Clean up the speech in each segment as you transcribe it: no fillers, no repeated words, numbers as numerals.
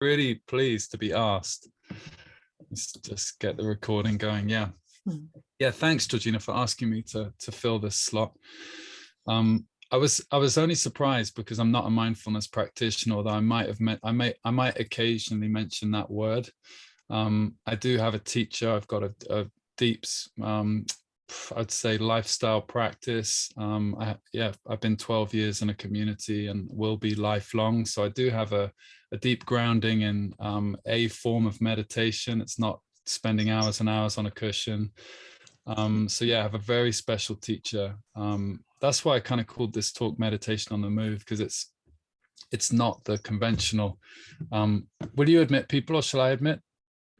really pleased to be asked. Let's just get the recording going. Yeah. Yeah, thanks, Georgina, for asking me to fill this slot. I was only surprised because I'm not a mindfulness practitioner, although I might occasionally mention that word. I do have a teacher. I've got a deep, I'd say, lifestyle practice. I've been 12 years in a community and will be lifelong. So I do have a deep grounding in a form of meditation. It's not spending hours and hours on a cushion. So yeah, I have a very special teacher. That's why I kind of called this talk Meditation on the Move, because it's not the conventional. Will you admit people, or shall I admit?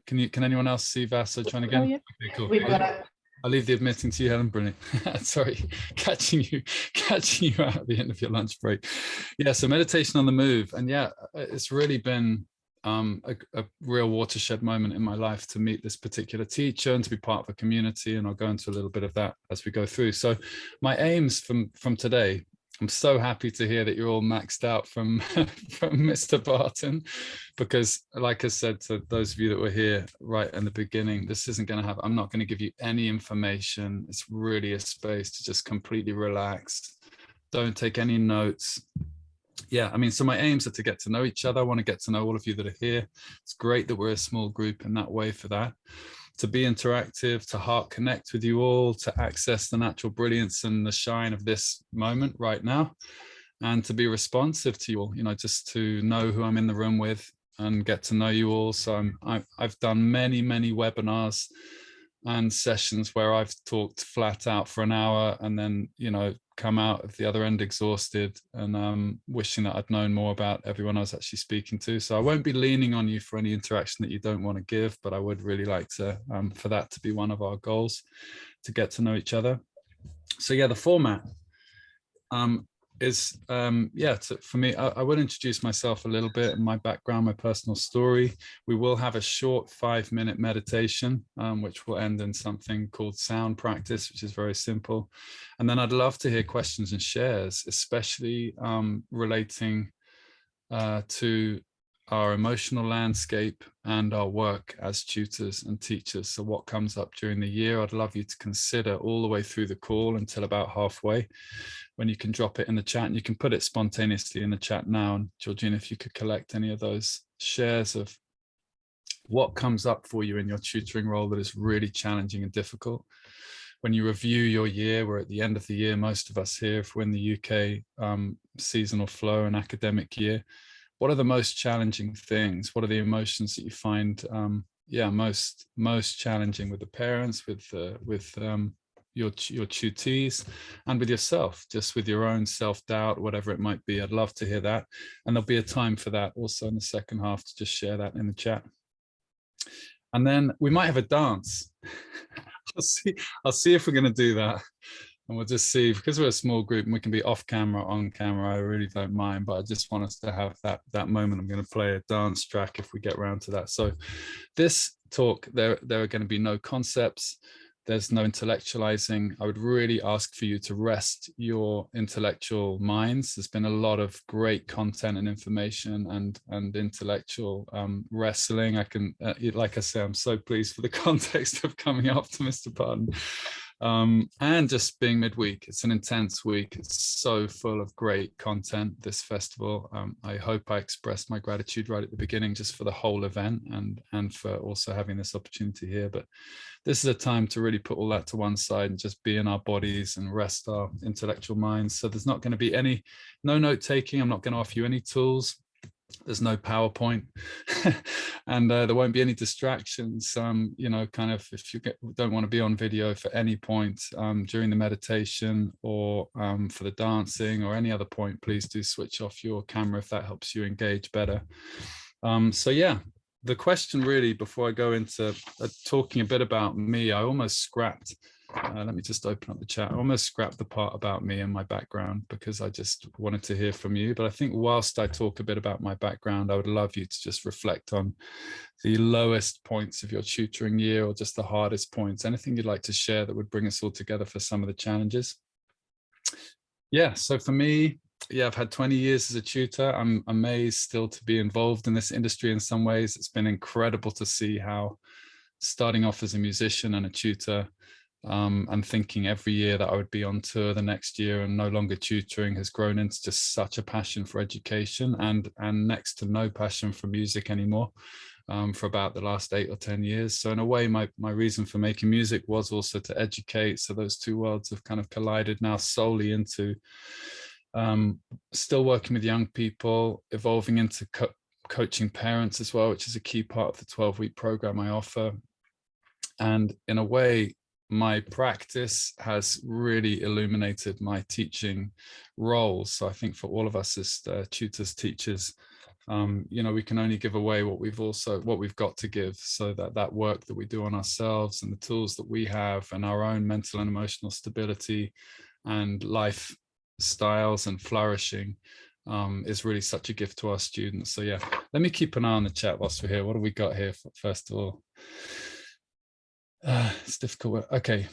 Can anyone else see Vasa trying again? Oh, yeah. Okay, cool. We've got it. I'll leave the admitting to you, Helen. Brilliant. Sorry, catching you out at the end of your lunch break. Yeah, so meditation on the move. And yeah, it's really been a real watershed moment in my life to meet this particular teacher and to be part of a community. And I'll go into a little bit of that as we go through. So my aims from today, I'm so happy to hear that you're all maxed out from Mr. Barton, because like I said to those of you that were here right in the beginning, this isn't going to have, I'm not going to give you any information. It's really a space to just completely relax. Don't take any notes. Yeah, I mean, so my aims are to get to know each other. I want to get to know all of you that are here. It's great that we're a small group in that way for that. To be interactive, to heart connect with you all, to access the natural brilliance and the shine of this moment right now, and to be responsive to you all, you know, just to know who I'm in the room with and get to know you all. So I've done many webinars and sessions where I've talked flat out for an hour and then, you know, come out of the other end exhausted and wishing that I'd known more about everyone I was actually speaking to. So I won't be leaning on you for any interaction that you don't want to give, but I would really like to, for that to be one of our goals, to get to know each other. So yeah, the format is, for me, I will introduce myself a little bit and my background, my personal story. We will have a short 5-minute meditation, which will end in something called sound practice, which is very simple. And then I'd love to hear questions and shares, especially relating to our emotional landscape and our work as tutors and teachers. So what comes up during the year, I'd love you to consider all the way through the call until about halfway, when you can drop it in the chat, and you can put it spontaneously in the chat now. And Georgina, if you could collect any of those shares of what comes up for you in your tutoring role that is really challenging and difficult. When you review your year, we're at the end of the year, most of us here, if we're in the UK seasonal flow and academic year, what are the most challenging things? What are the emotions that you find most challenging with the parents, with your tutees, and with yourself, just with your own self-doubt, whatever it might be? I'd love to hear that. And there'll be a time for that also in the second half to just share that in the chat. And then we might have a dance. I'll see if we're going to do that. And we'll just see, because we're a small group and we can be off camera, on camera, I really don't mind, but I just want us to have that moment. I'm going to play a dance track if we get around to that. So this talk, there are going to be no concepts. There's no intellectualizing. I would really ask for you to rest your intellectual minds. There's been a lot of great content and information and intellectual wrestling. I can, like I say, I'm so pleased for the context of coming up to Mr. Barton. And just being midweek, it's an intense week. It's so full of great content, this festival. I hope I expressed my gratitude right at the beginning just for the whole event and for also having this opportunity here. But this is a time to really put all that to one side and just be in our bodies and rest our intellectual minds. So there's not going to be no note taking. I'm not going to offer you any tools. There's no PowerPoint and there won't be any distractions. You know, kind of, if you don't want to be on video for any point during the meditation or for the dancing or any other point, please do switch off your camera if that helps you engage better. So yeah, the question really, before I go into talking a bit about me, I almost scrapped, let me just open up the chat. I almost scrapped the part about me and my background because I just wanted to hear from you. But I think whilst I talk a bit about my background, I would love you to just reflect on the lowest points of your tutoring year or just the hardest points, anything you'd like to share that would bring us all together for some of the challenges. Yeah, so for me, Yeah, I've had 20 years as a tutor. I'm amazed still to be involved in this industry in some ways. It's been incredible to see how starting off as a musician and a tutor, and thinking every year that I would be on tour the next year and no longer tutoring, has grown into just such a passion for education, and next to no passion for music anymore, for about the last 8 or 10 years. So in a way, my reason for making music was also to educate. So those two worlds have kind of collided now solely into still working with young people, evolving into coaching parents as well, which is a key part of the 12-week program I offer. And in a way, my practice has really illuminated my teaching roles. So I think for all of us as tutors, teachers, we can only give away what we've got to give. So that work that we do on ourselves and the tools that we have and our own mental and emotional stability and life styles and flourishing is really such a gift to our students. So yeah, let me keep an eye on the chat whilst we're here. What have we got here first of all? It's difficult. Okay,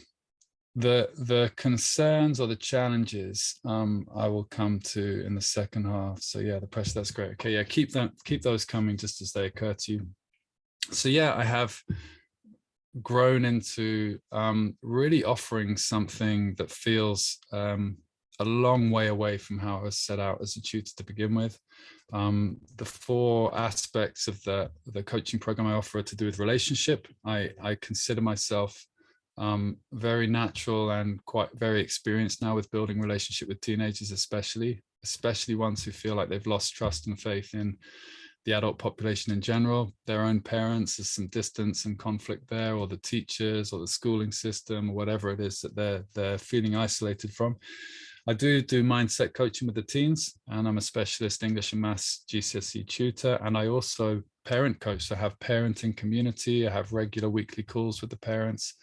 the concerns or the challenges I will come to in the second half. So yeah, the pressure, that's great. Okay, yeah, keep those coming just as they occur to you. So yeah, I have grown into really offering something that feels a long way away from how I was set out as a tutor to begin with. The 4 aspects of the coaching program I offer are to do with relationship. I consider myself very natural and quite very experienced now with building relationship with teenagers, especially ones who feel like they've lost trust and faith in the adult population in general, their own parents. There's some distance and conflict there, or the teachers or the schooling system or whatever it is that they're feeling isolated from. I do mindset coaching with the teens, and I'm a specialist English and Maths GCSE tutor. And I also parent coach. So I have parenting community. I have regular weekly calls with the parents.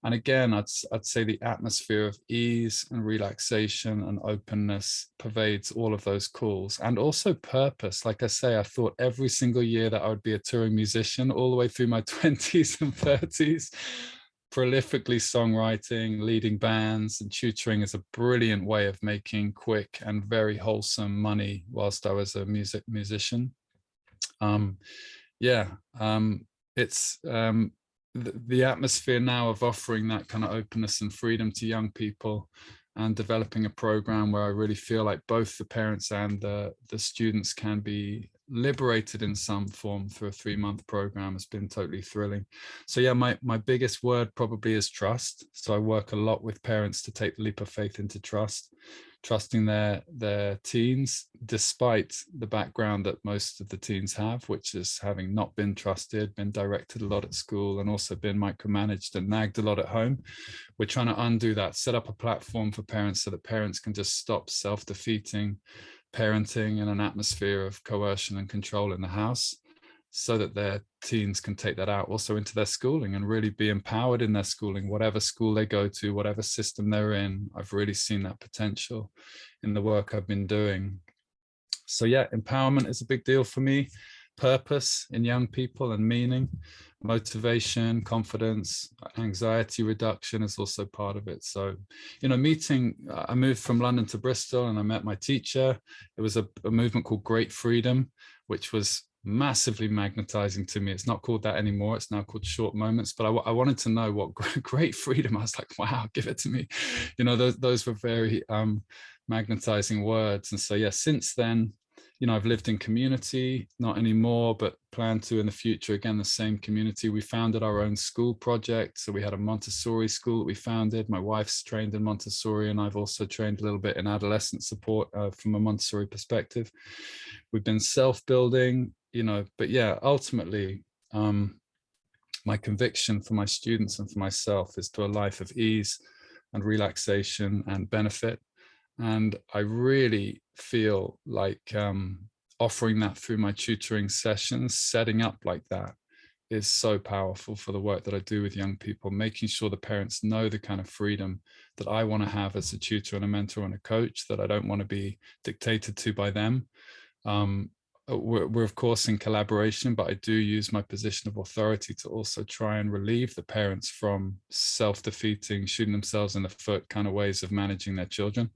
And again, I'd say the atmosphere of ease and relaxation and openness pervades all of those calls, and also purpose. Like I say, I thought every single year that I would be a touring musician all the way through my 20s and 30s. Prolifically songwriting, leading bands, and tutoring is a brilliant way of making quick and very wholesome money whilst I was a musician. It's the atmosphere now of offering that kind of openness and freedom to young people and developing a program where I really feel like both the parents and the students can be liberated in some form through a 3-month program has been totally thrilling. So yeah, my biggest word probably is trust. So I work a lot with parents to take the leap of faith into trusting their teens, despite the background that most of the teens have, which is having not been trusted, been directed a lot at school, and also been micromanaged and nagged a lot at home. We're trying to undo that, set up a platform for parents so that parents can just stop self-defeating parenting in an atmosphere of coercion and control in the house, so that their teens can take that out also into their schooling and really be empowered in their schooling, whatever school they go to, whatever system they're in. I've really seen that potential in the work I've been doing. So yeah, empowerment is a big deal for me. Purpose in young people and meaning, motivation, confidence, anxiety reduction is also part of it. So, I moved from London to Bristol and I met my teacher. It was a movement called Great Freedom, which was massively magnetizing to me. It's not called that anymore. It's now called Short Moments. But I wanted to know what great freedom. I was like, wow, give it to me. Those were very magnetizing words. And so, yeah, since then, I've lived in community, not anymore, but plan to in the future. Again, the same community. We founded our own school project. So we had a Montessori school that we founded. My wife's trained in Montessori, and I've also trained a little bit in adolescent support from a Montessori perspective. We've been self-building, but yeah, ultimately, my conviction for my students and for myself is to a life of ease and relaxation and benefit. And I really feel like offering that through my tutoring sessions, setting up like that, is so powerful for the work that I do with young people, making sure the parents know the kind of freedom that I want to have as a tutor and a mentor and a coach, that I don't want to be dictated to by them. We're of course in collaboration, but I do use my position of authority to also try and relieve the parents from self-defeating, shooting themselves in the foot kind of ways of managing their children.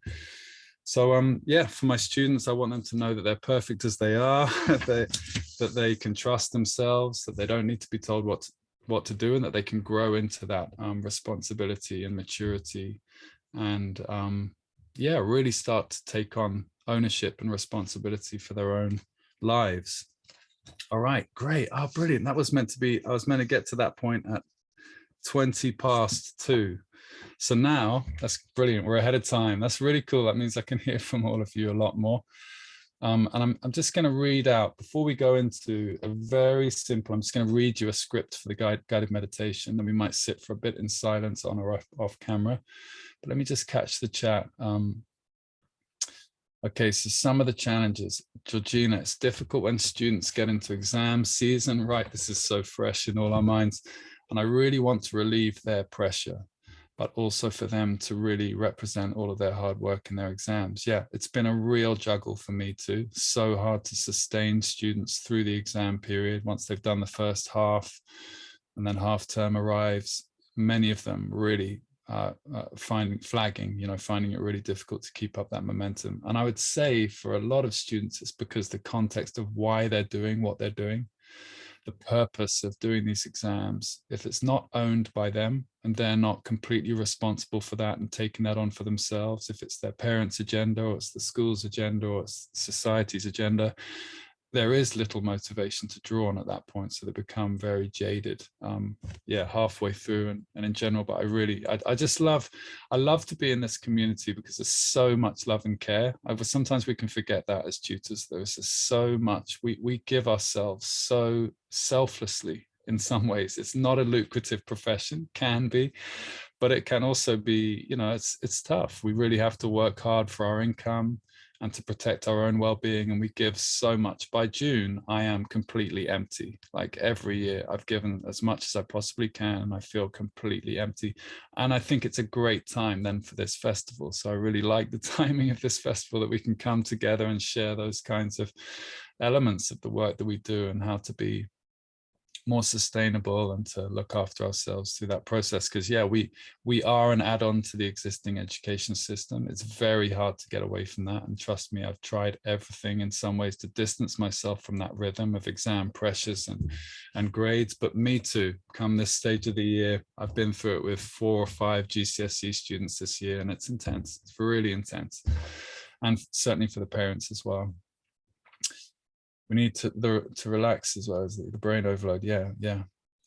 So yeah, for my students, I want them to know that they're perfect as they are, that they can trust themselves, that they don't need to be told what to do, and that they can grow into that responsibility and maturity, and yeah, really start to take on ownership and responsibility for their own lives. All right, great. Oh, brilliant. That was meant to be, I was meant to get to that point at 2:20. So now that's brilliant. We're ahead of time. That's really cool. That means I can hear from all of you a lot more. And I'm just going to read out, before we go into a very simple, I'm just going to read you a script for the guided meditation. Then we might sit for a bit in silence on or off camera. But let me just catch the chat. Okay, so some of the challenges. Georgina, it's difficult when students get into exam season, right? This is so fresh in all our minds. And I really want to relieve their pressure, but also for them to really represent all of their hard work in their exams. Yeah, it's been a real juggle for me too. So hard to sustain students through the exam period once they've done the first half, and then half term arrives. Many of them really finding it really difficult to keep up that momentum. And I would say for a lot of students, it's because the context of why they're doing what they're doing, the purpose of doing these exams, if it's not owned by them and they're not completely responsible for that and taking that on for themselves, if it's their parents' agenda or it's the school's agenda or it's society's agenda, there is little motivation to draw on at that point. So they become very jaded, yeah, halfway through and in general. But I love to be in this community because there's so much love and care. Sometimes we can forget that as tutors. There's just so much, we give ourselves so selflessly in some ways. It's not a lucrative profession, can be, but it can also be, it's tough. We really have to work hard for our income and to protect our own well-being, and we give so much. By June, I am completely empty. Like every year, I've given as much as I possibly can, and I feel completely empty. And I think it's a great time then for this festival. So I really like the timing of this festival, that we can come together and share those kinds of elements of the work that we do and how to be more sustainable and to look after ourselves through that process. Because yeah, we are an add-on to the existing education system. It's very hard to get away from that, and trust me, I've tried everything in some ways to distance myself from that rhythm of exam pressures and grades. But me too, come this stage of the year, I've been through it with 4 or 5 GCSE students this year, and it's intense. It's really intense, and certainly for the parents as well. We need to relax as well as the brain overload. Yeah.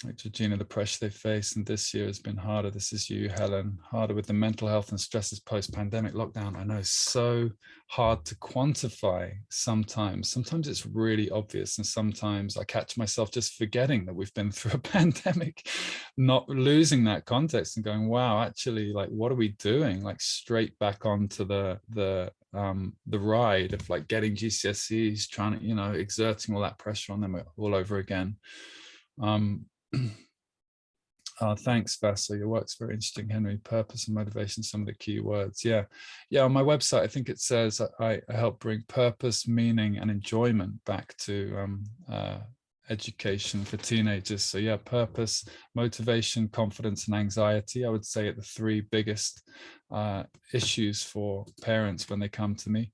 Like Georgina, the pressure they face, and this year has been harder. This is you, Helen. Harder with the mental health and stresses post-pandemic lockdown. I know, so hard to quantify sometimes. Sometimes it's really obvious, and sometimes I catch myself just forgetting that we've been through a pandemic, not losing that context and going, wow, actually, like, what are we doing? Like straight back onto the ride of like getting GCSEs, trying to, exerting all that pressure on them all over again. Thanks, Vasa. Your work's very interesting, Henry. Purpose and motivation, some of the key words. Yeah. On my website, I think it says I help bring purpose, meaning, and enjoyment back to education for teenagers. So yeah, purpose, motivation, confidence, and anxiety, I would say, are the 3 biggest issues for parents when they come to me.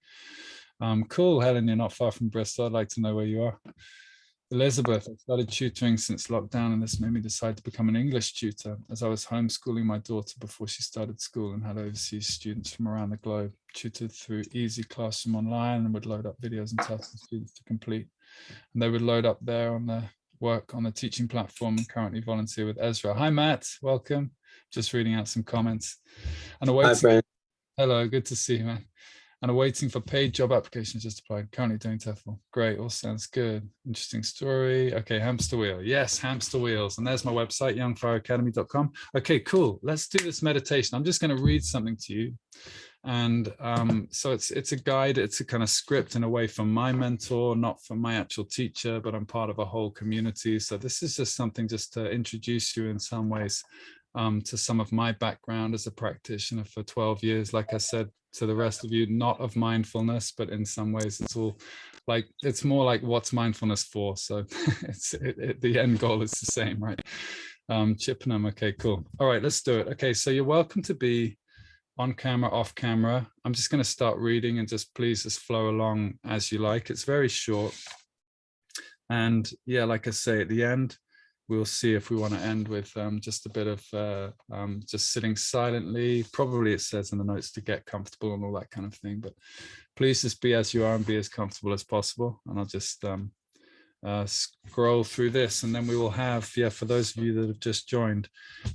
Cool, Helen, you're not far from Bristol. I'd like to know where you are. Elizabeth, I started tutoring since lockdown, and this made me decide to become an English tutor, as I was homeschooling my daughter before she started school and had overseas students from around the globe. Tutored through Easy Classroom Online and would load up videos and tasks for students to complete. And they would load up there on the work on the teaching platform, and currently volunteer with Ezra. Hi, Matt. Welcome. Just reading out some comments. And awaiting. Hi, Brian. Hello, good to see you, man. And are waiting for paid job applications just applied. Currently doing TEFL. Great, all sounds good. Interesting story. Okay, hamster wheel. Yes, hamster wheels. And there's my website, youngfireacademy.com. Okay, cool. Let's do this meditation. I'm just going to read something to you. And so it's a guide, it's a kind of script in a way from my mentor, not from my actual teacher, but I'm part of a whole community. So this is just something just to introduce you in some ways to some of my background as a practitioner for 12 years. Like I said to the rest of you, not of mindfulness, but in some ways it's all like, it's more like, what's mindfulness for? So the end goal is the same, right? Chippenham. Okay, cool. All right, let's do it. Okay, so you're welcome to be on camera, off camera. I'm just going to start reading, and please just flow along as you like. It's very short. And yeah, like I say, at the end, we'll see if we want to end with just a bit of just sitting silently. Probably it says in the notes to get comfortable and all that kind of thing, but please just be as you are and be as comfortable as possible. And I'll just scroll through this, and then we will have, for those of you that have just joined,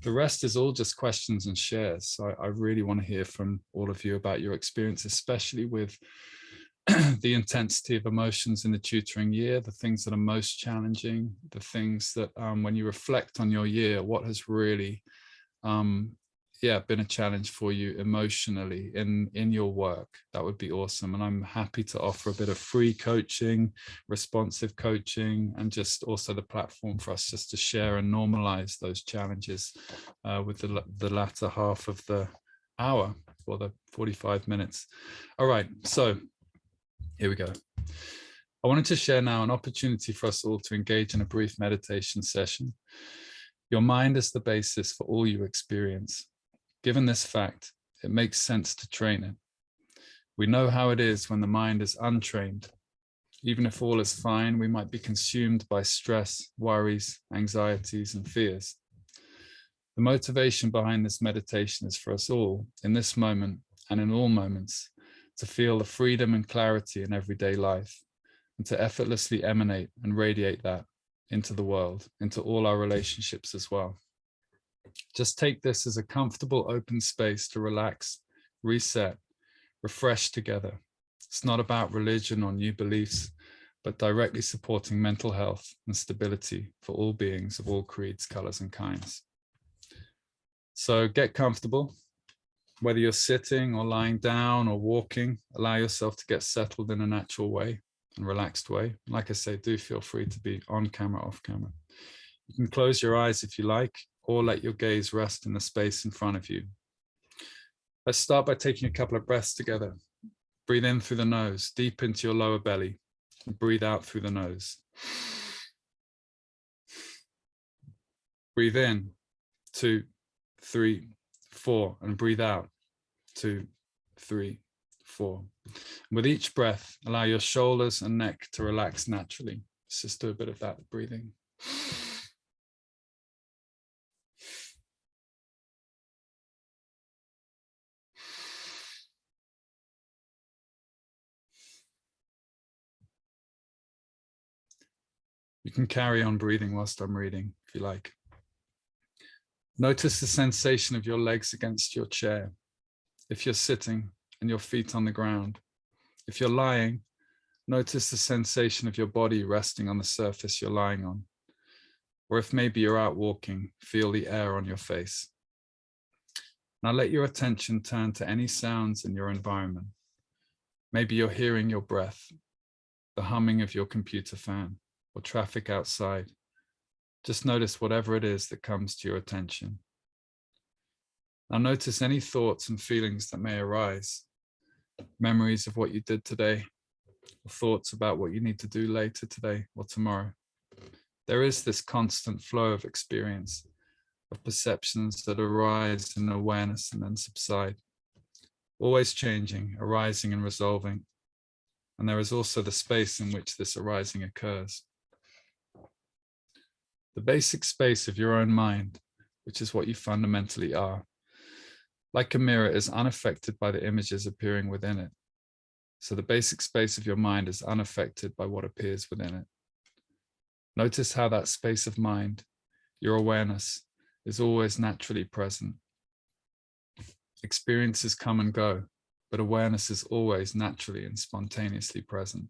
the rest is all just questions and shares. So I really want to hear from all of you about your experience, especially with the intensity of emotions in the tutoring year, the things that are most challenging, the things that when you reflect on your year, what has really been a challenge for you emotionally in your work. That would be awesome. And I'm happy to offer a bit of free coaching, responsive coaching, and just also the platform for us just to share and normalize those challenges with the latter half of the hour, or the 45 minutes. All right, so here we go. I wanted to share now an opportunity for us all to engage in a brief meditation session. Your mind is the basis for all you experience. Given this fact, it makes sense to train it. We know how it is when the mind is untrained. Even if all is fine, we might be consumed by stress, worries, anxieties, and fears. The motivation behind this meditation is for us all, in this moment and in all moments, to feel the freedom and clarity in everyday life, and to effortlessly emanate and radiate that into the world, into all our relationships as well. Just take this as a comfortable, open space to relax, reset, refresh together. It's not about religion or new beliefs, but directly supporting mental health and stability for all beings of all creeds, colors, and kinds. So get comfortable. Whether you're sitting or lying down or walking, allow yourself to get settled in a natural way and relaxed way. Like I say, do feel free to be on camera, off camera. You can close your eyes if you like, or let your gaze rest in the space in front of you. Let's start by taking a couple of breaths together. Breathe in through the nose, deep into your lower belly, and breathe out through the nose. Breathe in, 2, 3, 4, and breathe out, 2, 3, 4. With each breath, allow your shoulders and neck to relax naturally. Let's just do a bit of that breathing. You can carry on breathing whilst I'm reading, if you like. Notice the sensation of your legs against your chair. If you're sitting and your feet on the ground. If you're lying, notice the sensation of your body resting on the surface you're lying on. Or if maybe you're out walking, feel the air on your face. Now let your attention turn to any sounds in your environment. Maybe you're hearing your breath, the humming of your computer fan, or traffic outside. Just notice whatever it is that comes to your attention. Now notice any thoughts and feelings that may arise, memories of what you did today, or thoughts about what you need to do later today or tomorrow. There is this constant flow of experience, of perceptions that arise in awareness and then subside, always changing, arising and resolving. And there is also the space in which this arising occurs. The basic space of your own mind, which is what you fundamentally are, like a mirror, is unaffected by the images appearing within it. So the basic space of your mind is unaffected by what appears within it. Notice how that space of mind, your awareness, is always naturally present. Experiences come and go, but awareness is always naturally and spontaneously present.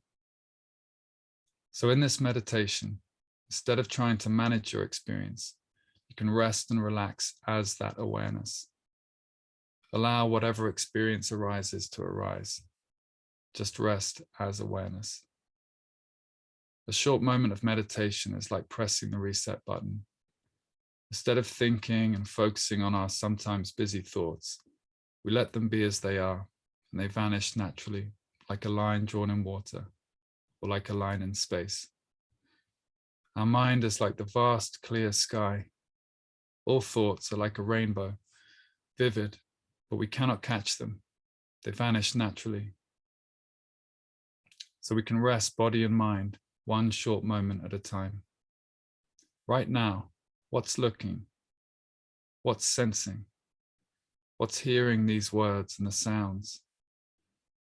So in this meditation, instead of trying to manage your experience, you can rest and relax as that awareness. Allow whatever experience arises to arise. Just rest as awareness. A short moment of meditation is like pressing the reset button. Instead of thinking and focusing on our sometimes busy thoughts, we let them be as they are, and they vanish naturally, like a line drawn in water, or like a line in space. Our mind is like the vast, clear sky. All thoughts are like a rainbow, vivid, but we cannot catch them. They vanish naturally. So we can rest body and mind one short moment at a time. Right now, what's looking? What's sensing? What's hearing these words and the sounds?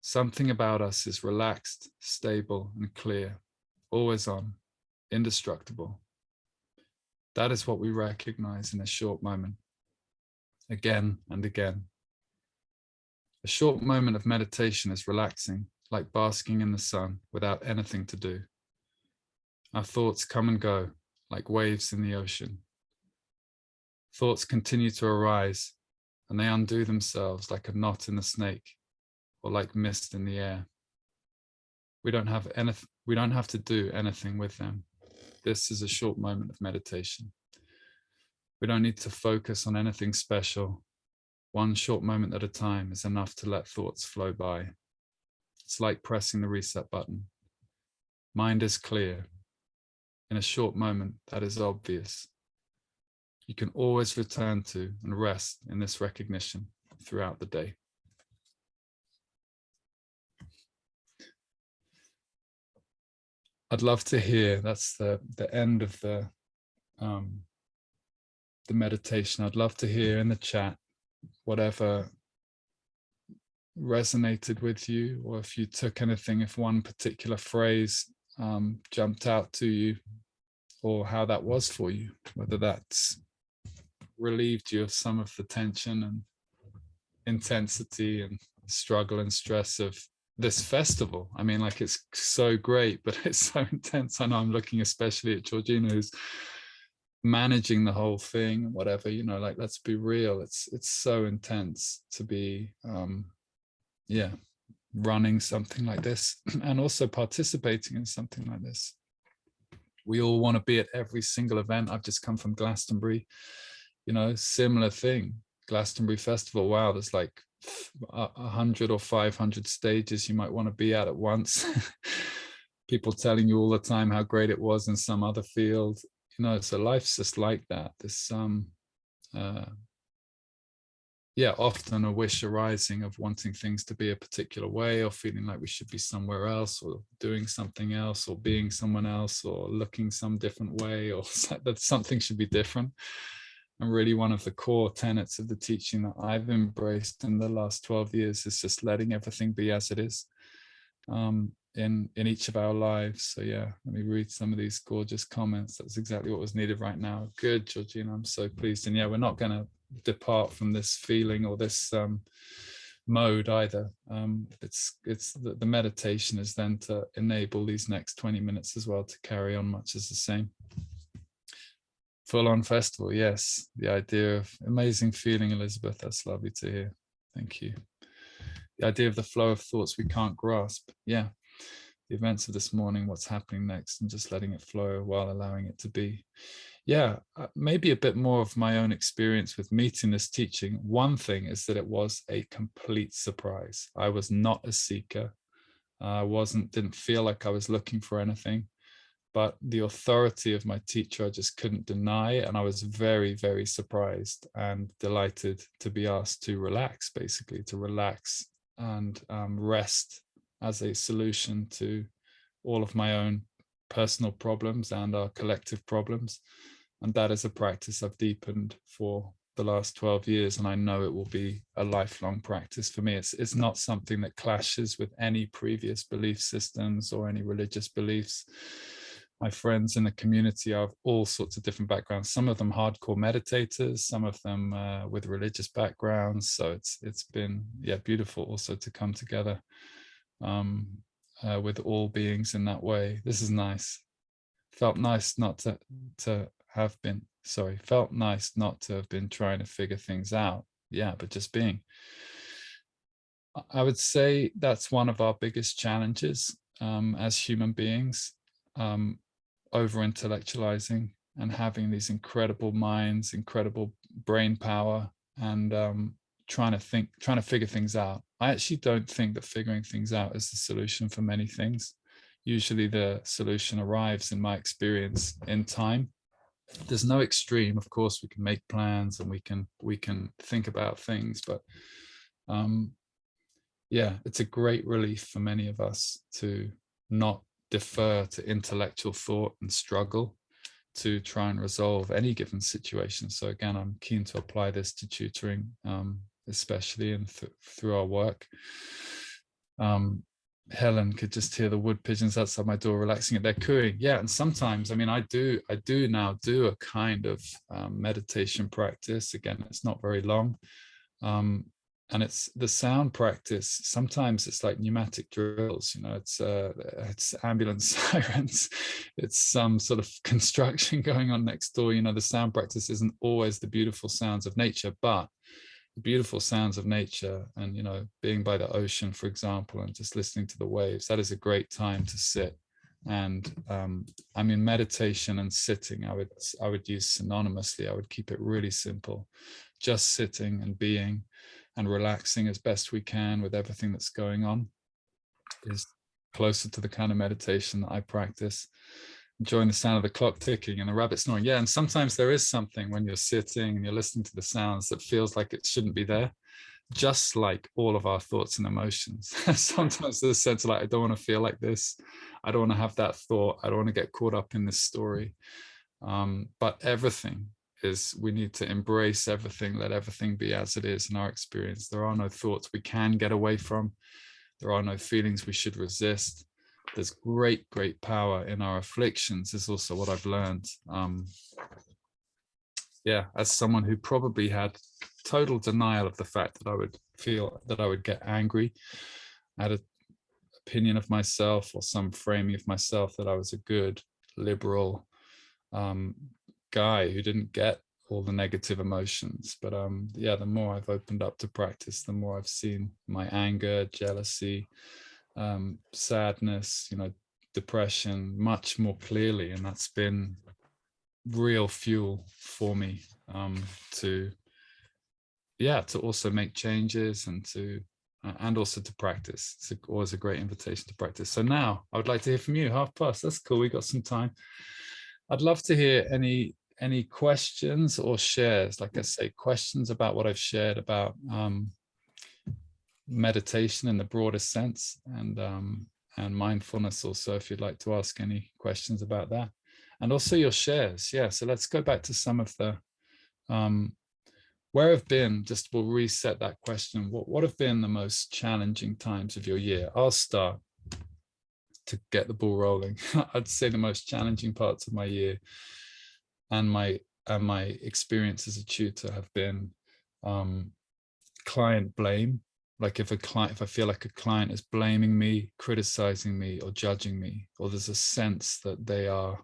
Something about us is relaxed, stable, and clear, always on, indestructible. That is what we recognize in a short moment, again and again. A short moment of meditation is relaxing, like basking in the sun without anything to do. Our thoughts come and go, like waves in the ocean. Thoughts continue to arise, and they undo themselves like a knot in the snake, or like mist in the air. We don't have to do anything with them. This is a short moment of meditation. We don't need to focus on anything special. One short moment at a time is enough to let thoughts flow by. It's like pressing the reset button. Mind is clear. In a short moment, that is obvious. You can always return to and rest in this recognition throughout the day. I'd love to hear, that's the end of the meditation. I'd love to hear in the chat whatever resonated with you, or if you took anything, if one particular phrase jumped out to you, or how that was for you, whether that's relieved you of some of the tension and intensity and struggle and stress of this festival. I mean, like, it's so great, but it's so intense. I know I'm looking especially at Georgina, who's managing the whole thing, whatever, you know, like, let's be real, it's so intense to be running something like this and also participating in something like this. We all want to be at every single event. I've just come from Glastonbury, you know, similar thing. Glastonbury Festival, wow, there's like 100 or 500 stages you might want to be at once. People telling you all the time how great it was in some other field, you know. So life's just like that. This often a wish arising of wanting things to be a particular way, or feeling like we should be somewhere else, or doing something else, or being someone else, or looking some different way, or that something should be different. And really, one of the core tenets of the teaching that I've embraced in the last 12 years is just letting everything be as it is in each of our lives. So yeah, let me read some of these gorgeous comments. That's exactly what was needed right now. Good, Georgina, I'm so pleased. And yeah, we're not going to depart from this feeling or this mode either. It's the meditation is then to enable these next 20 minutes as well to carry on much as the same. Full-on festival, yes. The idea of amazing feeling, Elizabeth. That's lovely to hear. Thank you. The idea of the flow of thoughts we can't grasp. Yeah. The events of this morning, what's happening next, and just letting it flow while allowing it to be. Yeah, maybe a bit more of my own experience with meeting this teaching. One thing is that it was a complete surprise. I was not a seeker. I didn't feel like I was looking for anything. But the authority of my teacher, I just couldn't deny. And I was very, very surprised and delighted to be asked to relax, basically, to relax and rest as a solution to all of my own personal problems and our collective problems. And that is a practice I've deepened for the last 12 years. And I know it will be a lifelong practice for me. It's not something that clashes with any previous belief systems or any religious beliefs. My friends in the community are of all sorts of different backgrounds. Some of them hardcore meditators, some of them with religious backgrounds. So it's been beautiful also to come together with all beings in that way. This is nice. Felt nice not to have been trying to figure things out. Yeah, but just being. I would say that's one of our biggest challenges as human beings. Over intellectualizing and having these incredible minds, incredible brain power, and trying to figure things out. I actually don't think that figuring things out is the solution for many things. Usually the solution arrives, in my experience, in time. There's no extreme. Of course, we can make plans and we can think about things, but Yeah, it's a great relief for many of us to not defer to intellectual thought and struggle to try and resolve any given situation. So again, I'm keen to apply this to tutoring, especially and through our work. Helen could just hear the wood pigeons outside my door relaxing at their cooing. Yeah, and sometimes, I mean, I do now do a kind of meditation practice. Again, it's not very long. And it's the sound practice. Sometimes it's like pneumatic drills, you know, it's ambulance sirens, it's some sort of construction going on next door. You know, the sound practice isn't always the beautiful sounds of nature, but the beautiful sounds of nature and, you know, being by the ocean, for example, and just listening to the waves, that is a great time to sit. And I mean, meditation and sitting, I would use synonymously. I would keep it really simple, just sitting and being and relaxing as best we can with everything that's going on is closer to the kind of meditation that I practice. Enjoying the sound of the clock ticking and the rabbit snoring. Yeah, and sometimes there is something when you're sitting and you're listening to the sounds that feels like it shouldn't be there, just like all of our thoughts and emotions. Sometimes there's a sense of like, I don't want to feel like this. I don't want to have that thought. I don't want to get caught up in this story. But everything is, we need to embrace everything, let everything be as it is in our experience. There are no thoughts we can get away from. There are no feelings we should resist. There's great power in our afflictions is also what I've learned. Yeah, as someone who probably had total denial of the fact that I would feel that I would get angry, I had an opinion of myself or some framing of myself that I was a good liberal guy who didn't get all the negative emotions. But yeah, the more I've opened up to practice, the more I've seen my anger, jealousy, sadness, you know, depression much more clearly. And that's been real fuel for me to also make changes and also to practice. It's always a great invitation to practice. So now I would like to hear from you. 1:30. That's cool. We got some time. I'd love to hear any questions or shares. Like I say, questions about what I've shared about meditation in the broadest sense, and mindfulness also, if you'd like to ask any questions about that. And also your shares. Yeah, so let's go back to some of the where have been, just we'll reset that question. What have been the most challenging times of your year? I'll start to get the ball rolling. I'd say the most challenging parts of my year and my experience as a tutor have been client blame. Like if I feel like a client is blaming me, criticizing me, or judging me, or there's a sense that they are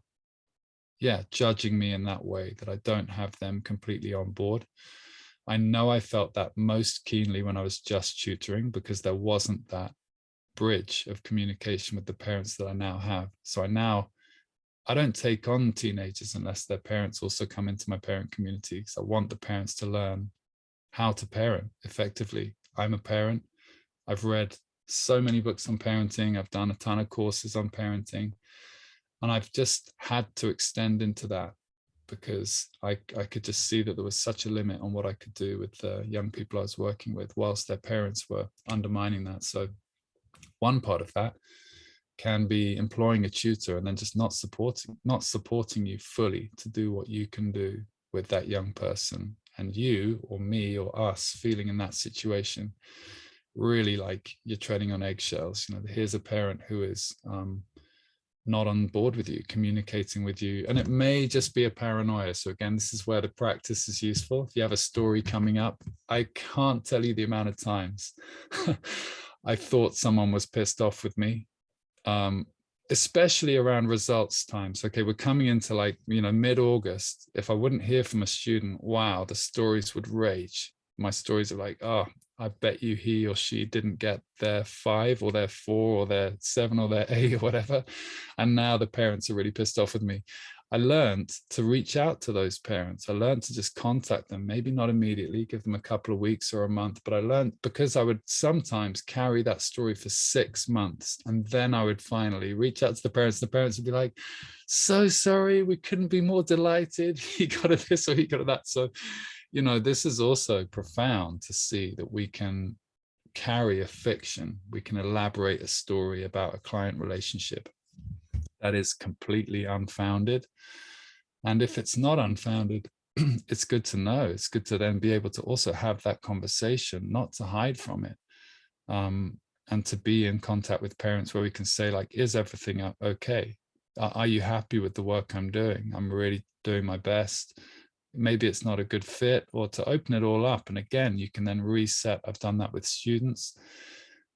judging me in that way, that I don't have them completely on board. I know I felt that most keenly when I was just tutoring, because there wasn't that bridge of communication with the parents that I now have. So I don't take on teenagers unless their parents also come into my parent community, because I want the parents to learn how to parent effectively. I'm a parent. I've read so many books on parenting. I've done a ton of courses on parenting. And I've just had to extend into that, because I could just see that there was such a limit on what I could do with the young people I was working with, whilst their parents were undermining that. So one part of that can be employing a tutor and then just not supporting you fully to do what you can do with that young person, and you or me or us feeling in that situation really like you're treading on eggshells. You know, here's a parent who is not on board with you, communicating with you, and it may just be a paranoia. So again, this is where the practice is useful. If you have a story coming up, I can't tell you the amount of times I thought someone was pissed off with me, especially around results times. Okay, we're coming into like, you know, mid-August. If I wouldn't hear from a student, wow, the stories would rage. My stories are like, oh, I bet you he or she didn't get their 5 or their 4 or their 7 or their 8 or whatever. And now the parents are really pissed off with me. I learned to reach out to those parents. I learned to just contact them, maybe not immediately, give them a couple of weeks or a month, but I learned, because I would sometimes carry that story for 6 months, and then I would finally reach out to the parents. The parents would be like, so sorry, we couldn't be more delighted. He got a this or he got a that. So, you know, this is also profound to see that we can carry a fiction, we can elaborate a story about a client relationship that is completely unfounded. And if it's not unfounded, it's good to know. It's good to then be able to also have that conversation, not to hide from it. And to be in contact with parents where we can say, like, is everything okay? Are you happy with the work I'm doing? I'm really doing my best. Maybe it's not a good fit, or to open it all up. And again, you can then reset. I've done that with students.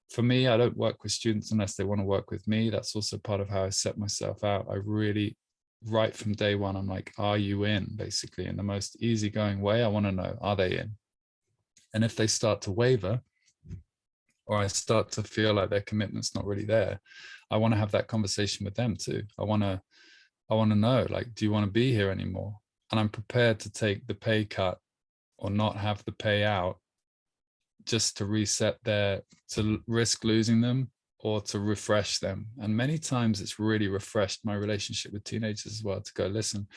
For me, I don't work with students unless they want to work with me. That's also part of how I set myself out. I really, right from day one, I'm like, are you in? Basically, in the most easygoing way, I want to know, are they in? And if they start to waver, or I start to feel like their commitment's not really there, I want to have that conversation with them too. I want to know, like, do you want to be here anymore? And I'm prepared to take the pay cut or not have the payout just to reset to risk losing them or to refresh them. And many times it's really refreshed my relationship with teenagers as well, to go, listen,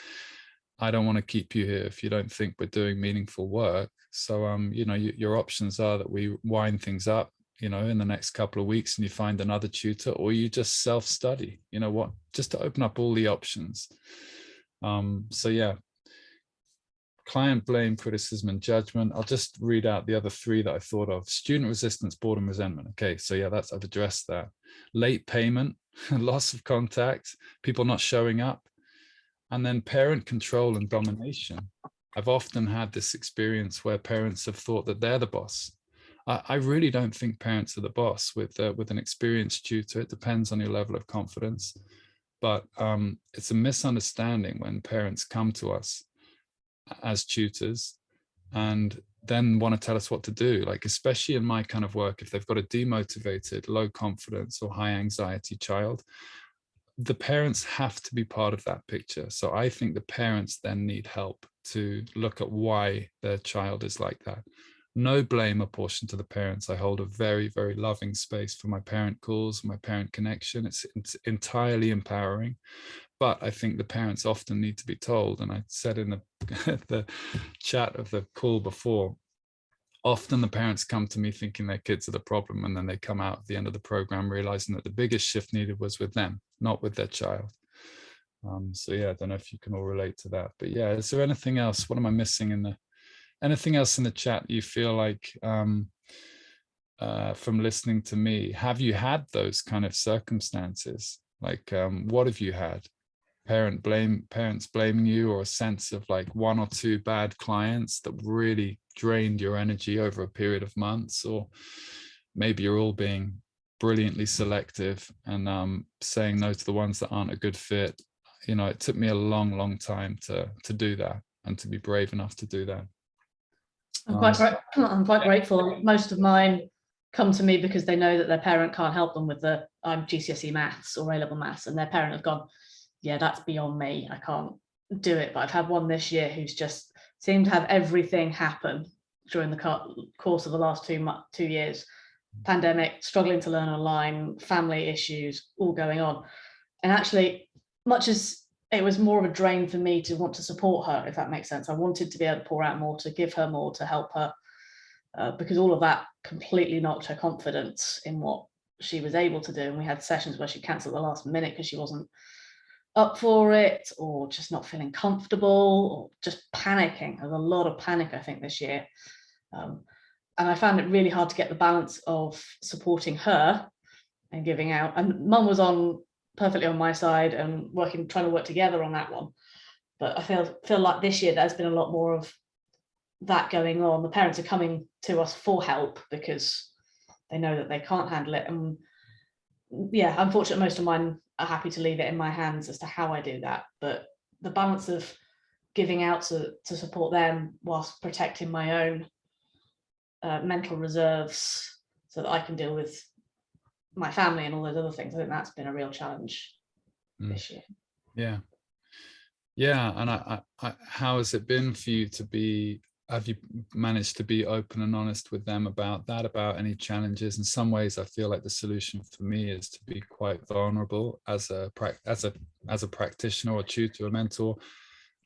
I don't want to keep you here if you don't think we're doing meaningful work. So, your options are that we wind things up, in the next couple of weeks, and you find another tutor, or you just self-study, just to open up all the options. So yeah, client blame, criticism, and judgment. I'll just read out the other three that I thought of. Student resistance, boredom, resentment. Okay, so yeah, I've addressed that. Late payment, loss of contact, people not showing up, and then parent control and domination. I've often had this experience where parents have thought that they're the boss. I really don't think parents are the boss. With an experienced tutor, it depends on your level of confidence, but it's a misunderstanding when parents come to us as tutors and then want to tell us what to do. Like, especially in my kind of work, if they've got a demotivated, low confidence, or high anxiety child, the parents have to be part of that picture. So I think the parents then need help to look at why their child is like that. No blame apportioned to the parents. I hold a very, very loving space for my parent calls, my parent connection. It's entirely empowering. But I think the parents often need to be told, and I said in the chat of the call before, often the parents come to me thinking their kids are the problem, and then they come out at the end of the program realizing that the biggest shift needed was with them, not with their child. So yeah, I don't know if you can all relate to that. But yeah, is there anything else? What am I missing anything else in the chat you feel like from listening to me? Have you had those kind of circumstances? Like, what have you had? Parents blaming you, or a sense of like one or two bad clients that really drained your energy over a period of months? Or maybe you're all being brilliantly selective and saying no to the ones that aren't a good fit. It took me a long time to do that, and to be brave enough to do that. I'm quite grateful. Most of mine come to me because they know that their parent can't help them with the GCSE maths or A-level maths, and their parent have gone, yeah, that's beyond me, I can't do it. But I've had one this year who's just seemed to have everything happen during the course of the last 2 years. Pandemic, struggling to learn online, family issues, all going on. And actually, much as it was more of a drain for me to want to support her, if that makes sense, I wanted to be able to pour out more, to give her more, to help her, because all of that completely knocked her confidence in what she was able to do. And we had sessions where she cancelled at the last minute because she wasn't up for it, or just not feeling comfortable, or just panicking. There's a lot of panic, I think, this year. And I found it really hard to get the balance of supporting her and giving out. And Mum was perfectly on my side and trying to work together on that one. But I feel like this year there's been a lot more of that going on. The parents are coming to us for help because they know that they can't handle it. And yeah, unfortunately, most of mine are happy to leave it in my hands as to how I do that. But the balance of giving out to support them whilst protecting my own mental reserves so that I can deal with my family and all those other things, I think that's been a real challenge this year. Yeah. And I how has it been for you have you managed to be open and honest with them about any challenges? In some ways, I feel like the solution for me is to be quite vulnerable as a practitioner or tutor or mentor.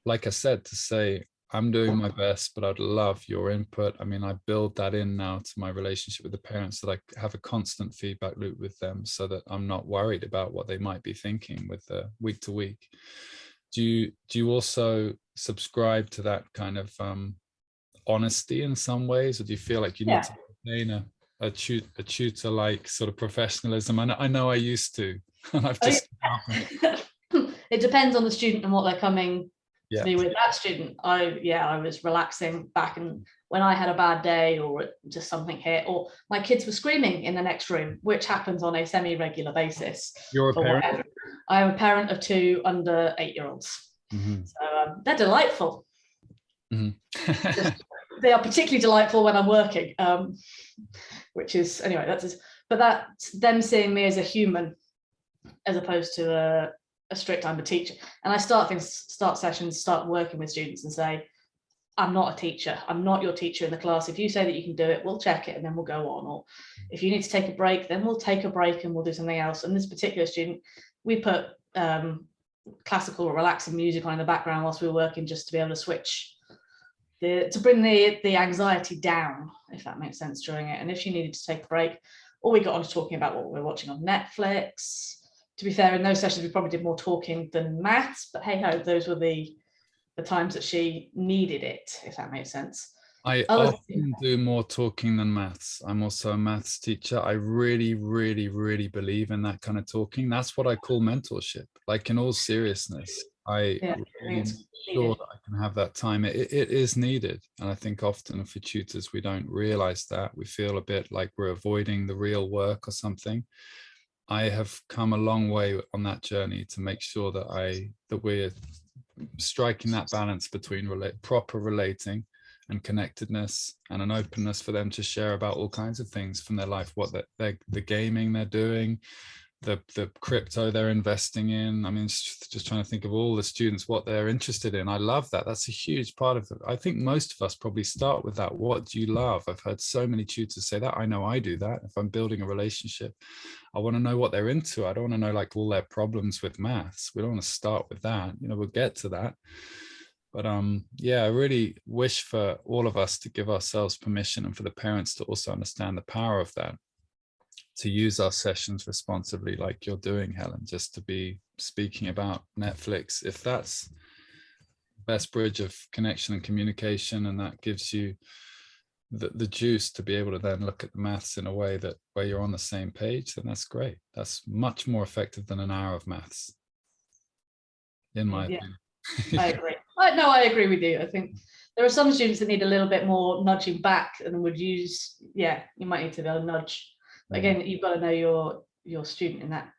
Like I said, to say, I'm doing my best, but I'd love your input. I mean, I build that in now to my relationship with the parents, that I have a constant feedback loop with them, so that I'm not worried about what they might be thinking with the week to week. Do you also subscribe to that kind of honesty in some ways, or do you feel like you need to maintain a tutor like sort of professionalism? I know I used to, and I've just it depends on the student and what they're coming to me with. That student, I was relaxing back, and when I had a bad day or just something hit, or my kids were screaming in the next room, which happens on a semi-regular basis. You're a parent? I am a parent of 2 under 8-year-olds. Mm-hmm. So they're delightful. Mm-hmm. They are particularly delightful when I'm working, which is, anyway, but that's them seeing me as a human as opposed to a strict, I'm a teacher. And I start sessions, start working with students and say, I'm not a teacher. I'm not your teacher in the class. If you say that you can do it, we'll check it and then we'll go on. Or if you need to take a break, then we'll take a break and we'll do something else. And this particular student, we put classical relaxing music on in the background whilst we were working, just to be able to switch, to bring the anxiety down, if that makes sense, during it. And if she needed to take a break, or we got on to talking about what we were watching on Netflix. To be fair, in those sessions, we probably did more talking than maths, but hey ho, those were the times that she needed it, if that makes sense. I often do more talking than maths. I'm also a maths teacher. I really, really, really believe in that kind of talking. That's what I call mentorship. Like, in all seriousness, I really am sure that I can have that time. It is needed. And I think often for tutors, we don't realize that. We feel a bit like we're avoiding the real work or something. I have come a long way on that journey to make sure that we're striking that balance between proper relating and connectedness, and an openness for them to share about all kinds of things from their life, what the gaming they're doing, the crypto they're investing in. I mean, just trying to think of all the students, what they're interested in. I love that. That's a huge part of it. I think most of us probably start with that. What do you love? I've heard so many tutors say that. I know I do that. If I'm building a relationship, I want to know what they're into. I don't want to know like all their problems with maths. We don't want to start with that. We'll get to that. But I really wish for all of us to give ourselves permission, and for the parents to also understand the power of that, to use our sessions responsibly, like you're doing, Helen, just to be speaking about Netflix. If that's the best bridge of connection and communication, and that gives you the juice to be able to then look at the maths in a way that where you're on the same page, then that's great. That's much more effective than an hour of maths, in my opinion. I agree. I agree with you. I think there are some students that need a little bit more nudging back and would use, you might need to be able to nudge. But again, you've got to know your student in that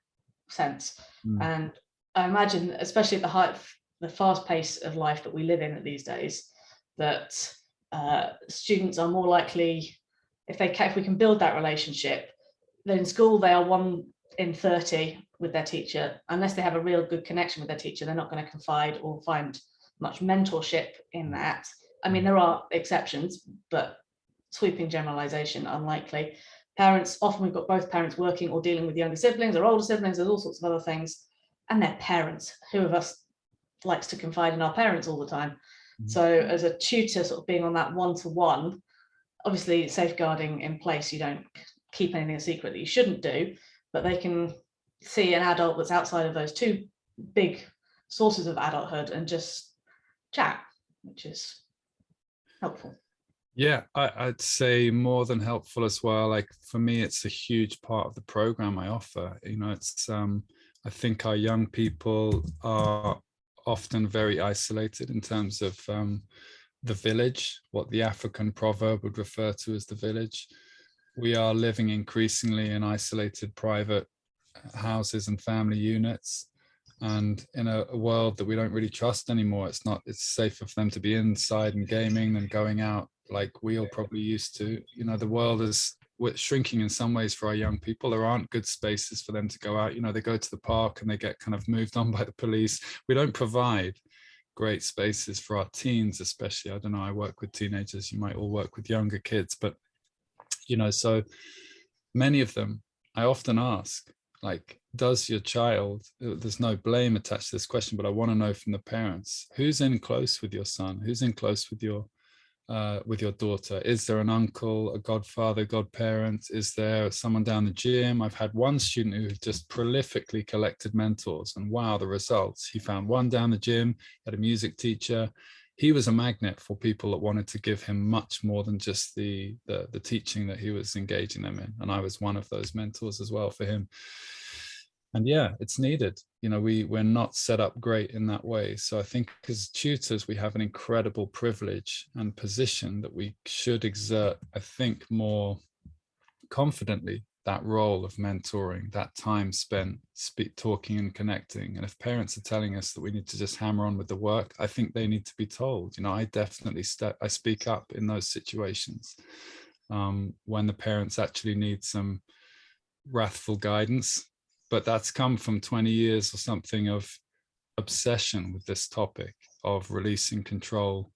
sense. And I imagine, especially at the height of the fast pace of life that we live in these days, that students are more likely, if we can build that relationship, then in school they are 1 in 30 with their teacher. Unless they have a real good connection with their teacher, they're not going to confide or find much mentorship in that. I mean, there are exceptions, but sweeping generalization, unlikely. Parents, often we've got both parents working or dealing with younger siblings or older siblings. There's all sorts of other things. And they're parents. Who of us likes to confide in our parents all the time? So as a tutor, sort of being on that one-to-one, obviously safeguarding in place, you don't keep anything a secret that you shouldn't do, but they can see an adult that's outside of those 2 big sources of adulthood and just chat, which is helpful. Yeah, I'd say more than helpful as well. Like, for me, it's a huge part of the program I offer. It's I think our young people are often very isolated in terms of the village, what the African proverb would refer to as the village. We are living increasingly in isolated private houses and family units, and in a world that we don't really trust anymore. It's safer for them to be inside and gaming than going out like we all probably used to. The world is shrinking in some ways for our young people. There aren't good spaces for them to go out. They go to the park and they get kind of moved on by the police. We don't provide great spaces for our teens, especially. I don't know, I work with teenagers, you might all work with younger kids, but so many of them, I often ask, Like, does your child, there's no blame attached to this question, but I want to know from the parents, who's in close with your son? Who's in close with your daughter? Is there an uncle, a godfather, godparent? Is there someone down the gym? I've had one student who just prolifically collected mentors, and wow, the results. He found one down the gym, had a music teacher. He was a magnet for people that wanted to give him much more than just the teaching that he was engaging them in. And I was one of those mentors as well for him. And yeah, it's needed. You know, we're not set up great in that way. So I think as tutors, we have an incredible privilege and position that we should exert, I think, more confidently, that role of mentoring, that time spent talking and connecting. And if parents are telling us that we need to just hammer on with the work, I think they need to be told. You know, I definitely I speak up in those situations when the parents actually need some wrathful guidance. But that's come from 20 years or something of obsession with this topic of releasing control,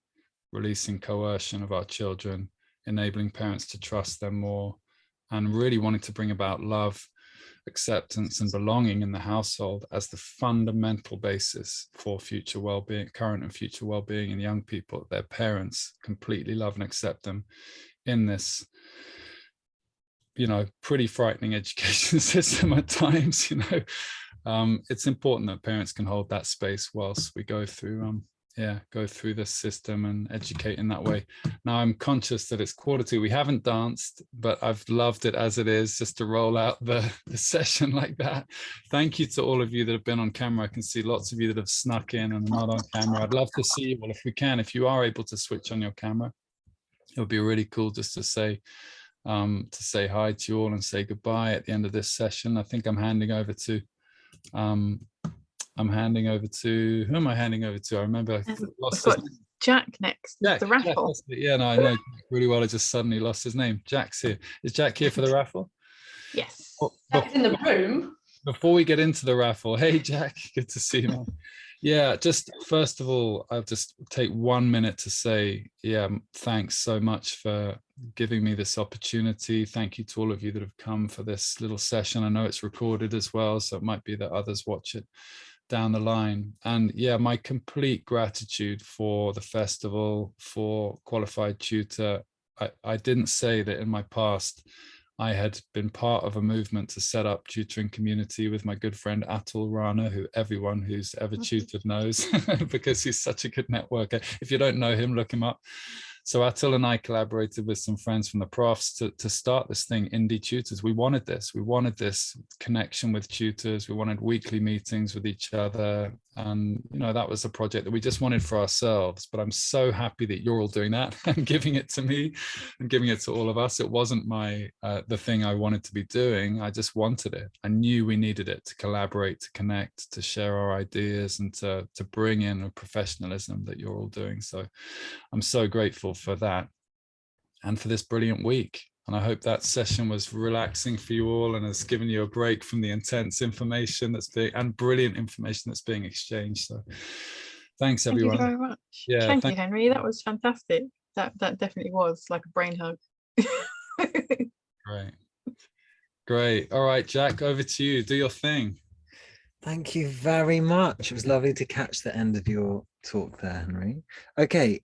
releasing coercion of our children, enabling parents to trust them more, and really wanting to bring about love, acceptance, and belonging in the household as the fundamental basis for future well-being, current and future well-being in young people. Their parents completely love and accept them in this, you know, pretty frightening education system at times. You know, it's important that parents can hold that space whilst we go through this system and educate in that way. Now, I'm conscious that it's 1:45. We haven't danced, but I've loved it as it is, just to roll out the session like that. Thank you to all of you that have been on camera. I can see lots of you that have snuck in and not on camera. I'd love to see you all if we can. If you are able to switch on your camera, it would be really cool just to say hi to you all and say goodbye at the end of this session. I think I'm handing over to who am I handing over to? I remember I lost his name. Jack next. Jack, the raffle. Yeah, no, I know Jack really well. I just suddenly lost his name. Jack's here. Is Jack here for the raffle? Yes. Jack's in the room. Before we get into the raffle, hey Jack, good to see you, man. Yeah, just first of all, I'll just take 1 minute to say, yeah, thanks so much for giving me this opportunity. Thank you to all of you that have come for this little session. I know it's recorded as well, so it might be that others watch it down the line. And yeah, my complete gratitude for the festival, for Qualified Tutor. I didn't say that in my past I had been part of a movement to set up tutoring community with my good friend Atul Rana, who everyone who's ever tutored knows because he's such a good networker. If you don't know him, look him up. So Atul and I collaborated with some friends from the profs to start this thing, Indie Tutors. We wanted this connection with tutors. We wanted weekly meetings with each other. And, you know, that was a project that we just wanted for ourselves. But I'm so happy that you're all doing that and giving it to me and giving it to all of us. It wasn't the thing I wanted to be doing. I just wanted it. I knew we needed it to collaborate, to connect, to share our ideas, and to bring in a professionalism that you're all doing. So I'm so grateful for that and for this brilliant week. And I hope that session was relaxing for you all and has given you a break from the intense information and brilliant information that's being exchanged. So thanks, everyone. Thank you very much. Yeah, thank you, Henry. That was fantastic. That definitely was like a brain hug. Great. All right, Jack, over to you. Do your thing. Thank you very much. It was lovely to catch the end of your talk there, Henry. Okay,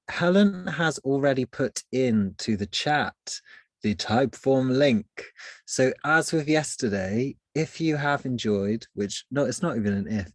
Helen has already put into the chat the Typeform link. So as with yesterday, if you have enjoyed, it's not even an if,